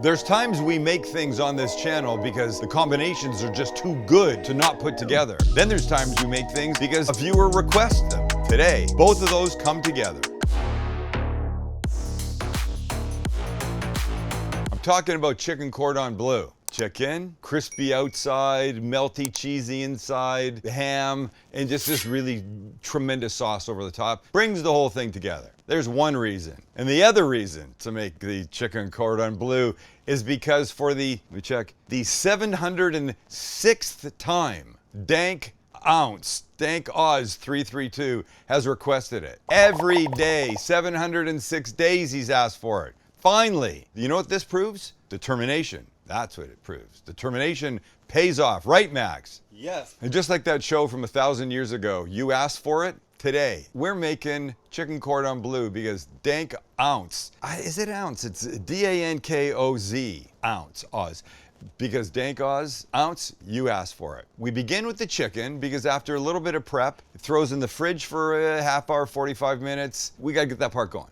There's times we make things on this channel because the combinations are just too good to not put together. Then there's times we make things because a viewer requests them. Today, both of those come together. I'm talking about chicken cordon bleu. Chicken, crispy outside, melty, cheesy inside, ham, and just this really tremendous sauce over the top. Brings the whole thing together. There's one reason. And the other reason to make the chicken cordon bleu is because for the, let me check, the 706th time, Dank Ounce, Dank Oz 332 has requested it. Every day, 706 days he's asked for it. Finally, you know what this proves? Determination. That's what it proves. Determination pays off, right, Max? Yes. And just like that show from 1,000 years ago, you asked for it. Today, we're making chicken cordon bleu because Dank Ounce. Is it ounce? It's D-A-N-K-O-Z, ounce, Oz. Because Dank Oz, ounce, you asked for it. We begin with the chicken because after a little bit of prep, it throws in the fridge for a half hour, 45 minutes. We gotta get that part going.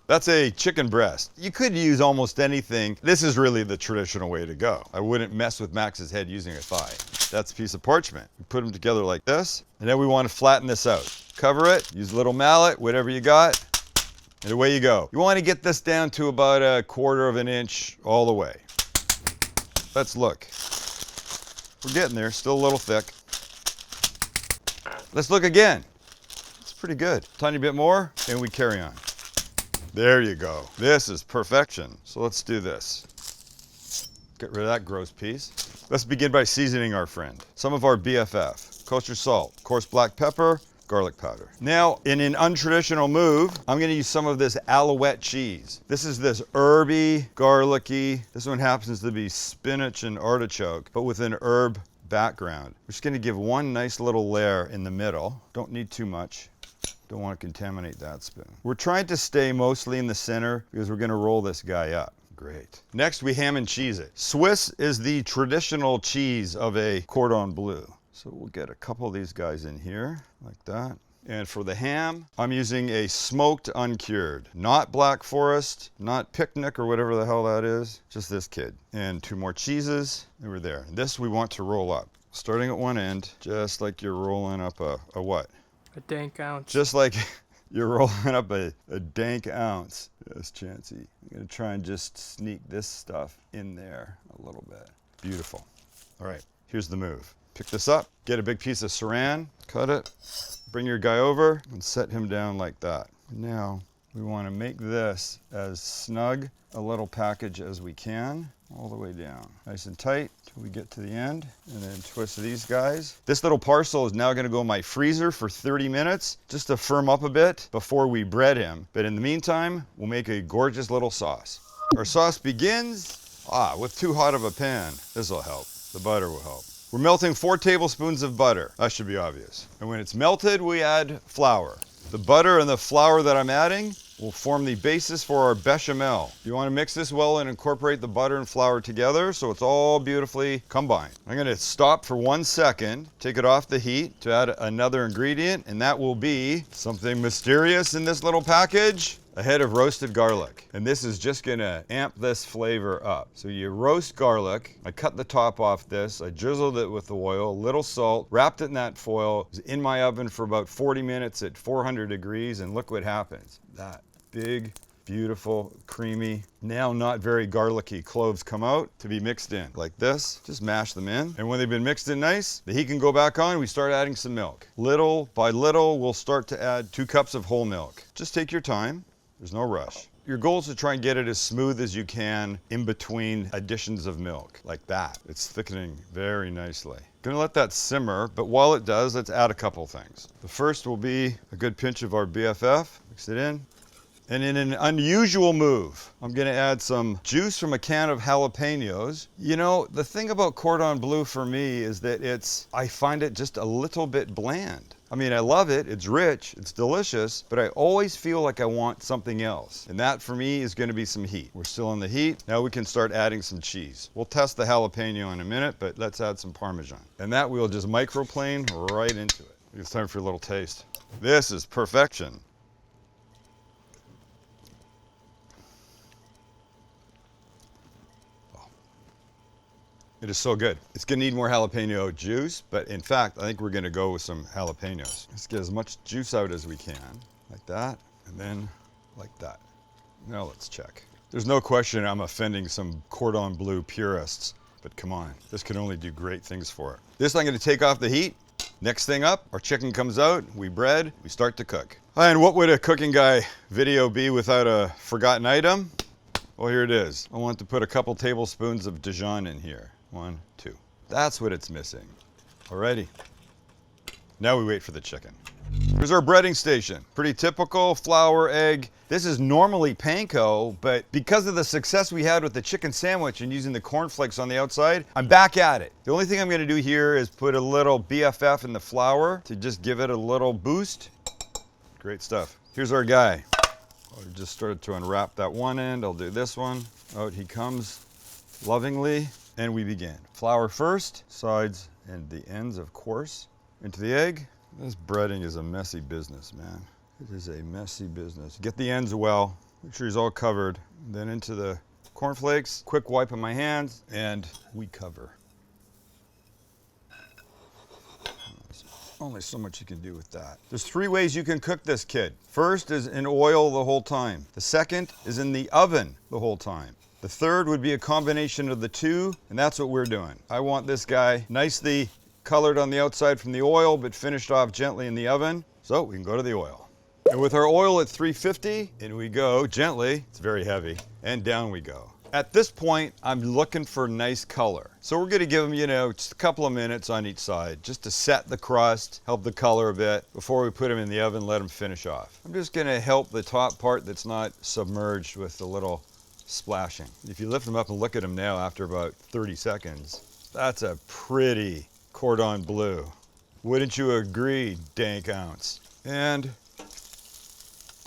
That's a chicken breast. You could use almost anything. This is really the traditional way to go. I wouldn't mess with Max's head using a thigh. That's a piece of parchment. We put them together like this, and then we want to flatten this out. Cover it, use a little mallet, whatever you got, and away you go. You want to get this down to about 1/4 of an inch all the way. Let's look. We're getting there, still a little thick. Let's look again. It's pretty good. Tiny bit more, and we carry on. There you go. This is perfection. So let's do this. Get rid of that gross piece. Let's begin by seasoning our friend. Some of our BFF, kosher salt, coarse black pepper, garlic powder. Now, in an untraditional move, I'm gonna use some of this Alouette cheese. This is this herby, garlicky. This one happens to be spinach and artichoke, but with an herb background. We're just gonna give one nice little layer in the middle. Don't need too much. Don't want to contaminate that spoon. We're trying to stay mostly in the center because we're gonna roll this guy up. Great. Next, we ham and cheese it. Swiss is the traditional cheese of a cordon bleu. So we'll get a couple of these guys in here, like that. And for the ham, I'm using a smoked uncured. Not Black Forest, not Picnic or whatever the hell that is, just this kid. And 2 more cheeses, and we're there. This we want to roll up. Starting at one end, just like you're rolling up a what? A dank ounce. Just like you're rolling up a dank ounce. Yes, Chancey. I'm gonna try and just sneak this stuff in there a little bit. Beautiful. All right, here's the move. Pick this up, get a big piece of saran, cut it, bring your guy over, and set him down like that. Now, we wanna make this as snug a little package as we can, all the way down. Nice and tight till we get to the end, and then twist these guys. This little parcel is now gonna go in my freezer for 30 minutes, just to firm up a bit before we bread him. But in the meantime, we'll make a gorgeous little sauce. Our sauce begins, with too hot of a pan. This'll help, the butter will help. We're melting 4 tablespoons of butter. That should be obvious. And when it's melted, we add flour. The butter and the flour that I'm adding will form the basis for our bechamel. You want to mix this well and incorporate the butter and flour together so it's all beautifully combined. I'm going to stop for 1 second, take it off the heat to add another ingredient, and that will be something mysterious in this little package. A head of roasted garlic. And this is just gonna amp this flavor up. So you roast garlic. I cut the top off this. I drizzled it with the oil, a little salt, wrapped it in that foil. It was in my oven for about 40 minutes at 400 degrees, and look what happens. That big, beautiful, creamy, now not very garlicky cloves come out to be mixed in like this. Just mash them in. And when they've been mixed in nice, the heat can go back on. We start adding some milk. Little by little, we'll start to add 2 cups of whole milk. Just take your time. There's no rush. Your goal is to try and get it as smooth as you can in between additions of milk, like that. It's thickening very nicely. Gonna let that simmer, but while it does, let's add a couple things. The first will be a good pinch of our BFF. Mix it in. And in an unusual move, I'm gonna add some juice from a can of jalapenos. You know, the thing about cordon bleu for me is that I find it just a little bit bland. I mean, I love it, it's rich, it's delicious, but I always feel like I want something else. And that for me is gonna be some heat. We're still in the heat. Now we can start adding some cheese. We'll test the jalapeno in a minute, but let's add some Parmesan. And that we'll just microplane right into it. It's time for a little taste. This is perfection. It is so good. It's gonna need more jalapeno juice, but in fact, I think we're gonna go with some jalapenos. Let's get as much juice out as we can, like that, and then like that. Now let's check. There's no question I'm offending some cordon bleu purists, but come on, this can only do great things for it. This I'm gonna take off the heat. Next thing up, our chicken comes out, we bread, we start to cook. And what would a cooking guy video be without a forgotten item? Well, here it is. I want to put a couple tablespoons of Dijon in here. 1, 2. That's what it's missing. Alrighty. Now we wait for the chicken. Here's our breading station. Pretty typical, flour, egg. This is normally panko, but because of the success we had with the chicken sandwich and using the cornflakes on the outside, I'm back at it. The only thing I'm gonna do here is put a little BFF in the flour to just give it a little boost. Great stuff. Here's our guy. I just started to unwrap that one end. I'll do this one. Out he comes lovingly, and we begin. Flour first, sides and the ends, of course. Into the egg. This breading is a messy business, man. It is a messy business. Get the ends well, make sure he's all covered. Then into the cornflakes, quick wipe on my hands, and we cover. Only so much you can do with that. There's 3 ways you can cook this kid. First is in oil the whole time. The second is in the oven the whole time. The third would be a combination of the 2, and that's what we're doing. I want this guy nicely colored on the outside from the oil, but finished off gently in the oven. So we can go to the oil. And with our oil at 350, in we go gently, it's very heavy, and down we go. At this point, I'm looking for nice color. So we're gonna give them, you know, just a couple of minutes on each side, just to set the crust, help the color a bit, before we put them in the oven, let them finish off. I'm just gonna help the top part that's not submerged with a little splashing. If you lift them up and look at them now after about 30 seconds, that's a pretty cordon bleu. Wouldn't you agree, dank ounce? And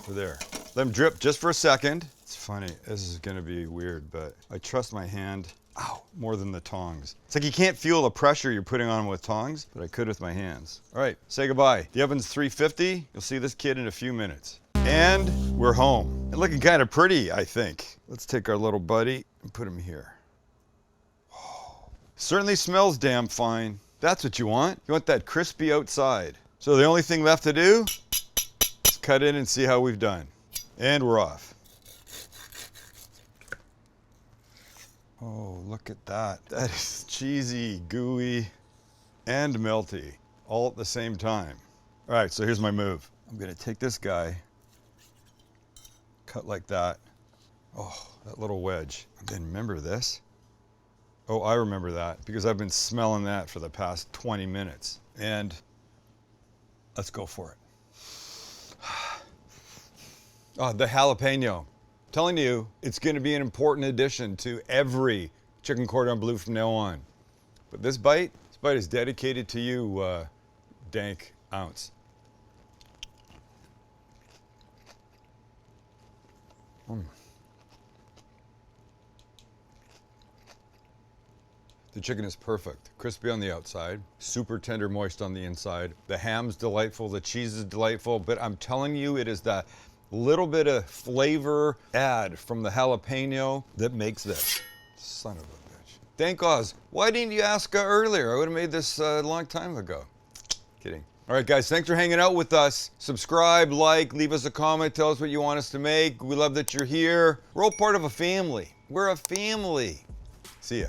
we're there. Let them drip just for a second. It's funny, this is gonna be weird, but I trust my hand, ow, more than the tongs. It's like you can't feel the pressure you're putting on with tongs, but I could with my hands. All right, say goodbye. The oven's 350. You'll see this kid in a few minutes. And we're home. And looking kind of pretty, I think. Let's take our little buddy and put him here. Oh, certainly smells damn fine. That's what you want. You want that crispy outside. So the only thing left to do is cut in and see how we've done. And we're off. Oh, look at that. That is cheesy, gooey, and melty, all at the same time. All right, so here's my move. I'm gonna take this guy, cut like that. Oh, that little wedge. And then remember this? Oh, I remember that because I've been smelling that for the past 20 minutes. And let's go for it. Oh, the jalapeno. I'm telling you, it's gonna be an important addition to every chicken cordon bleu from now on. But this bite is dedicated to you, dank ounce. The chicken is perfect. Crispy on the outside, super tender, moist on the inside. The ham's delightful, the cheese is delightful, but I'm telling you, it is that little bit of flavor add from the jalapeno that makes this. Son of a bitch. Thank Oz. Why didn't you ask earlier? I would have made this a long time ago. Kidding. All right, guys, thanks for hanging out with us. Subscribe, like, leave us a comment, tell us what you want us to make. We love that you're here. We're all part of a family. We're a family. See ya.